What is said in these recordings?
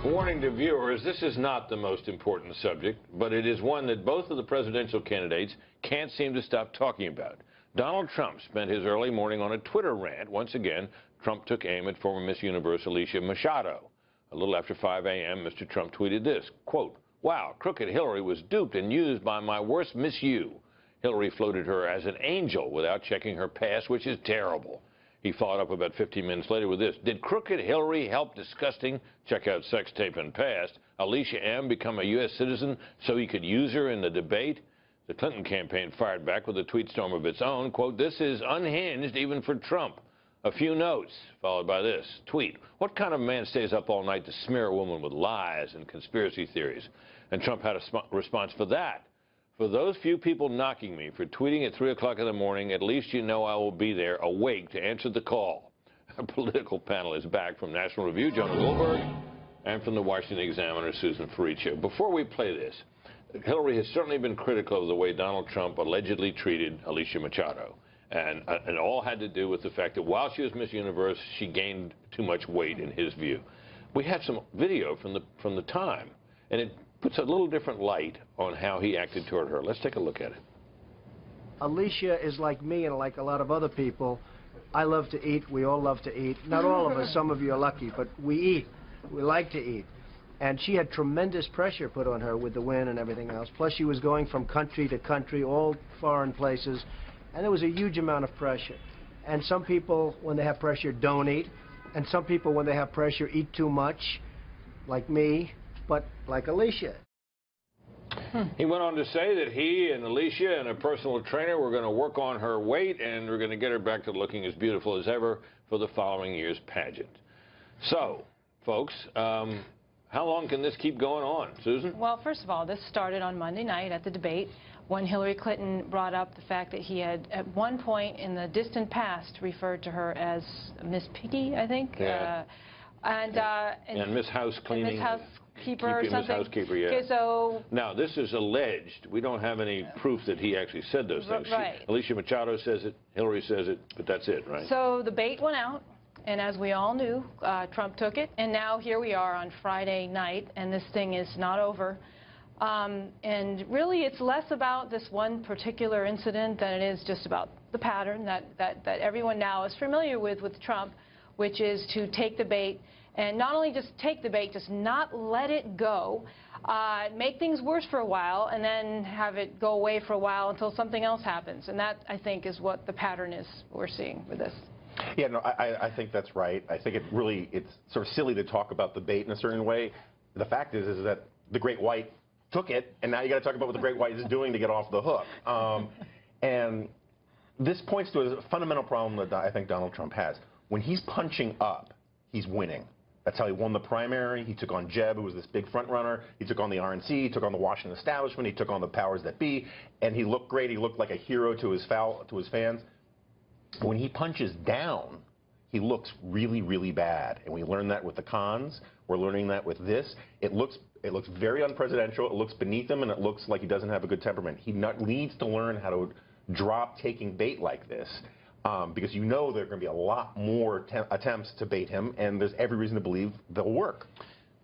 Warning to viewers, this is not the most important subject, but it is one that both of the presidential candidates can't seem to stop talking about. Donald Trump spent his early morning on a Twitter rant. Once again, Trump took aim at former Miss Universe Alicia Machado. A little after 5 a.m., Mr. Trump tweeted this, quote, "Wow, crooked Hillary was duped and used by my worst Miss U. Hillary floated her as an angel without checking her past, which is terrible." He followed up about 15 minutes later with this. "Did crooked Hillary help disgusting, check out sex tape and past, Alicia M. become a U.S. citizen so he could use her in the debate?" The Clinton campaign fired back with a tweet storm of its own. Quote, "This is unhinged even for Trump." A few notes, followed by this. Tweet, "What kind of man stays up all night to smear a woman with lies and conspiracy theories?" And Trump had a response for that. "For those few people knocking me for tweeting at 3 o'clock in the morning, at least you know I will be there, awake, to answer the call." A political panel is back from National Review, Jonah Goldberg, and from the Washington Examiner, Susan Ferriccio. Before we play this, Hillary has certainly been critical of the way Donald Trump allegedly treated Alicia Machado. And it all had to do with the fact that while she was Miss Universe, she gained too much weight in his view. We have some video from the time, and it puts a little different light on how he acted toward her. Let's take a look at it. Alicia is like me and like a lot of other people. I love to eat. We all love to eat. Not all of us. Some of you are lucky, but we eat. We like to eat. And she had tremendous pressure put on her with the win and everything else. Plus, she was going from country to country, all foreign places. And there was a huge amount of pressure. And some people, when they have pressure, don't eat. And some people, when they have pressure, eat too much, like me, but like Alicia. He went on to say that he and Alicia and a personal trainer were going to work on her weight and we're going to get her back to looking as beautiful as ever for the following year's pageant. So, folks, how long can this keep going on? Susan? Well, first of all, this started on Monday night at the debate when Hillary Clinton brought up the fact that he had, at one point in the distant past, referred to her as Miss Piggy, I think. Yeah. And Miss House Cleaning. Miss Housekeeper or something. Miss Housekeeper, yeah. Okay, so now, this is alleged. We don't have any proof that he actually said those things. Right. Alicia Machado says it, Hillary says it, but that's it, right? So the bait went out. And as we all knew, Trump took it, and now here we are on Friday night, and this thing is not over. And really, it's less about this one particular incident than it is just about the pattern that everyone now is familiar with Trump, which is to take the bait, and not only just take the bait, just not let it go, make things worse for a while, and then have it go away for a while until something else happens. And that, I think, is what the pattern is we're seeing with this. Yeah, no, I think that's right. I think it's sort of silly to talk about the bait in a certain way. The fact is that the Great White took it, and now you got to talk about what the Great White is doing to get off the hook. And this points to a fundamental problem that I think Donald Trump has. When he's punching up, he's winning. That's how he won the primary. He took on Jeb, who was this big front runner. He took on the RNC. He took on the Washington establishment. He took on the powers that be, and he looked great. He looked like a hero to his fans. When he punches down, he looks really, really bad. And we learned that with the cons. We're learning that with this. It looks very unpresidential. It looks beneath him, and it looks like he doesn't have a good temperament. He needs to learn how to drop taking bait like this, because you know there are going to be a lot more attempts to bait him, and there's every reason to believe they'll work.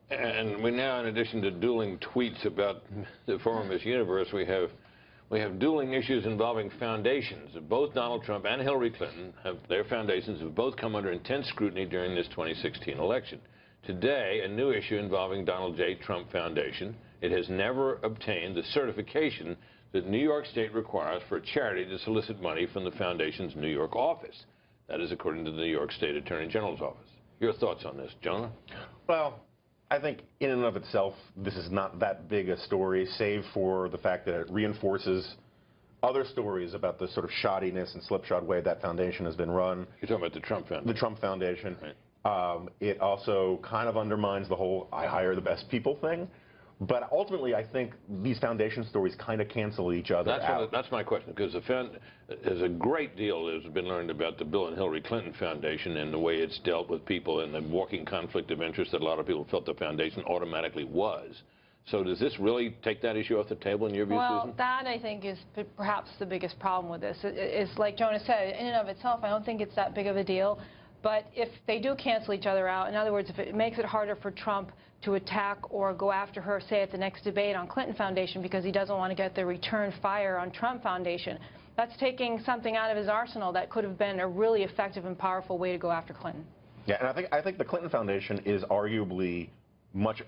And we now, in addition to dueling tweets about the former Miss Universe, we have dueling issues involving foundations. Both Donald Trump and Hillary Clinton, their foundations have both come under intense scrutiny during this 2016 election. Today, a new issue involving Donald J. Trump Foundation. It has never obtained the certification that New York State requires for a charity to solicit money from the foundation's New York office. That is according to the New York State Attorney General's office. Your thoughts on this, Jonah? Well, I think in and of itself, this is not that big a story, save for the fact that it reinforces other stories about the sort of shoddiness and slipshod way that foundation has been run. You're talking about the Trump Foundation. The Trump Foundation. Right. It also kind of undermines the whole I hire the best people thing. But ultimately, I think these foundation stories kind of cancel each other out. That's my question, because there's a great deal that has been learned about the Bill and Hillary Clinton Foundation and the way it's dealt with people and the walking conflict of interest that a lot of people felt the foundation automatically was. So does this really take that issue off the table in your view, Susan? Well, that, I think, is perhaps the biggest problem with this. It's like Jonah said, in and of itself, I don't think it's that big of a deal. But if they do cancel each other out, in other words, if it makes it harder for Trump to attack or go after her, say, at the next debate on Clinton Foundation because he doesn't want to get the return fire on Trump Foundation, that's taking something out of his arsenal that could have been a really effective and powerful way to go after Clinton. Yeah, and I think the Clinton Foundation is arguably a much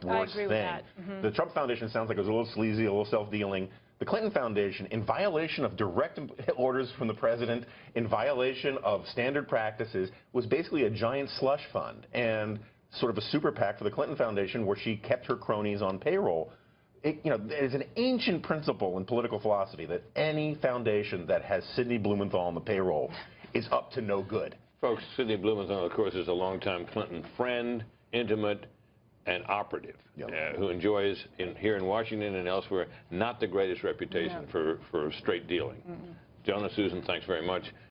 worse agree thing. with that. Mm-hmm. The Trump Foundation sounds like it was a little sleazy, a little self-dealing. The Clinton Foundation, in violation of direct orders from the president, in violation of standard practices, was basically a giant slush fund and sort of a super PAC for the Clinton Foundation where she kept her cronies on payroll. There's an ancient principle in political philosophy that any foundation that has Sidney Blumenthal on the payroll is up to no good. Folks, Sidney Blumenthal, of course, is a longtime Clinton friend, intimate, and operative, Yep. who enjoys, here in Washington and elsewhere, not the greatest reputation for straight dealing. Joan and Susan, thanks very much.